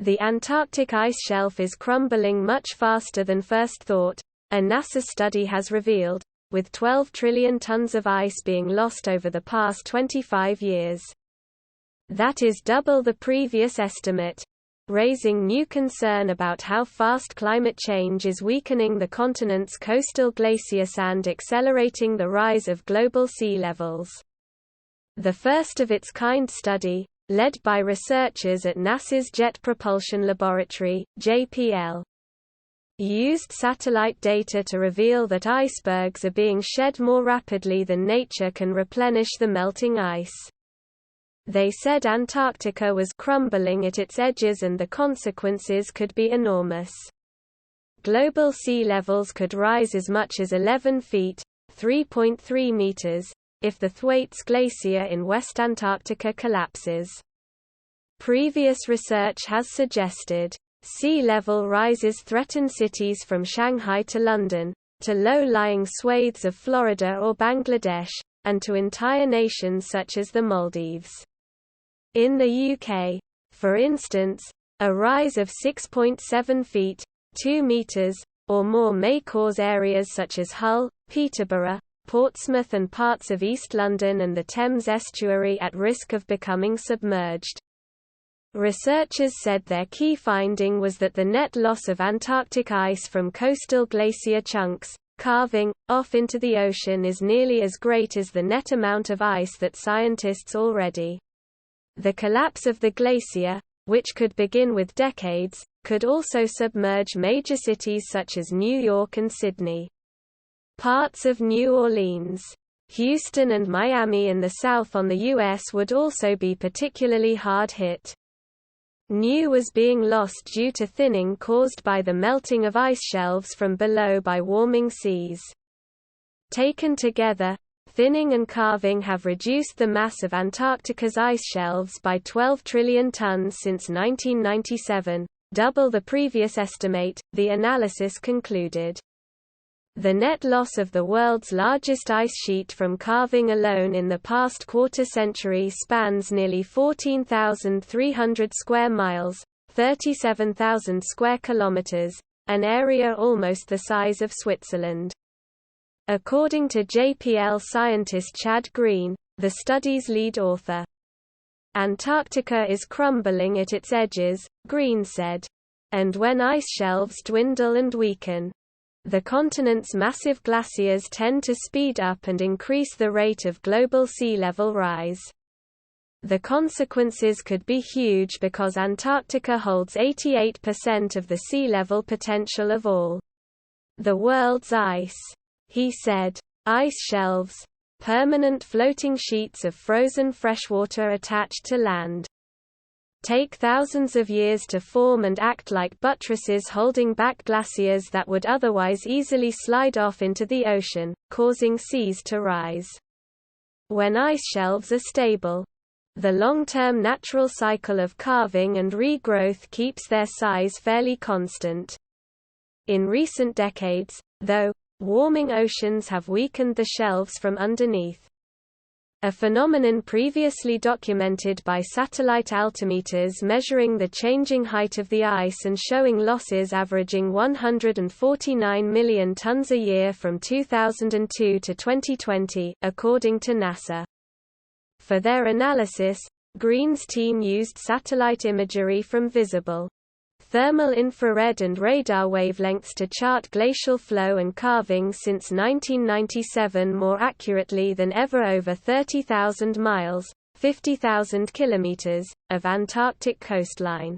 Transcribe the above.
The Antarctic ice shelf is crumbling much faster than first thought, a NASA study has revealed, with 12 trillion tons of ice being lost over the past 25 years. That is double the previous estimate, raising new concern about how fast climate change is weakening the continent's coastal glaciers and accelerating the rise of global sea levels. The first-of-its-kind study, led by researchers at NASA's Jet Propulsion Laboratory, JPL, used satellite data to reveal that icebergs are being shed more rapidly than nature can replenish the melting ice. They said Antarctica was crumbling at its edges and the consequences could be enormous. Global sea levels could rise as much as 11 feet (3.3 meters) if the Thwaites Glacier in West Antarctica collapses. Previous research has suggested sea level rises threaten cities from Shanghai to London, to low-lying swathes of Florida or Bangladesh, and to entire nations such as the Maldives. In the UK, for instance, a rise of 6.7 feet (2 meters) or more may cause areas such as Hull, Peterborough, Portsmouth and parts of East London and the Thames estuary at risk of becoming submerged. Researchers said their key finding was that the net loss of Antarctic ice from coastal glacier chunks, calving, off into the ocean is nearly as great as the net amount of ice that scientists already. The collapse of the glacier, which could begin with decades, could also submerge major cities such as New York and Sydney. Parts of New Orleans, Houston and Miami in the south on the U.S. would also be particularly hard hit. New was being lost due to thinning caused by the melting of ice shelves from below by warming seas. Taken together, thinning and calving have reduced the mass of Antarctica's ice shelves by 12 trillion tons since 1997, double the previous estimate, the analysis concluded. The net loss of the world's largest ice sheet from calving alone in the past quarter-century spans nearly 14,300 square miles, 37,000 square kilometers, an area almost the size of Switzerland. According to JPL scientist Chad Green, the study's lead author, Antarctica is crumbling at its edges, Green said. And when ice shelves dwindle and weaken, the continent's massive glaciers tend to speed up and increase the rate of global sea level rise. The consequences could be huge because Antarctica holds 88% of the sea level potential of all the world's ice, he said. Ice shelves, permanent floating sheets of frozen freshwater attached to land, take thousands of years to form and act like buttresses holding back glaciers that would otherwise easily slide off into the ocean, causing seas to rise. When ice shelves are stable, the long-term natural cycle of calving and regrowth keeps their size fairly constant. In recent decades, though, warming oceans have weakened the shelves from underneath. A phenomenon previously documented by satellite altimeters measuring the changing height of the ice and showing losses averaging 149 million tons a year from 2002 to 2020, according to NASA. For their analysis, Green's team used satellite imagery from visible thermal infrared and radar wavelengths to chart glacial flow and calving since 1997 more accurately than ever over 30,000 miles (50,000 kilometers) of Antarctic coastline.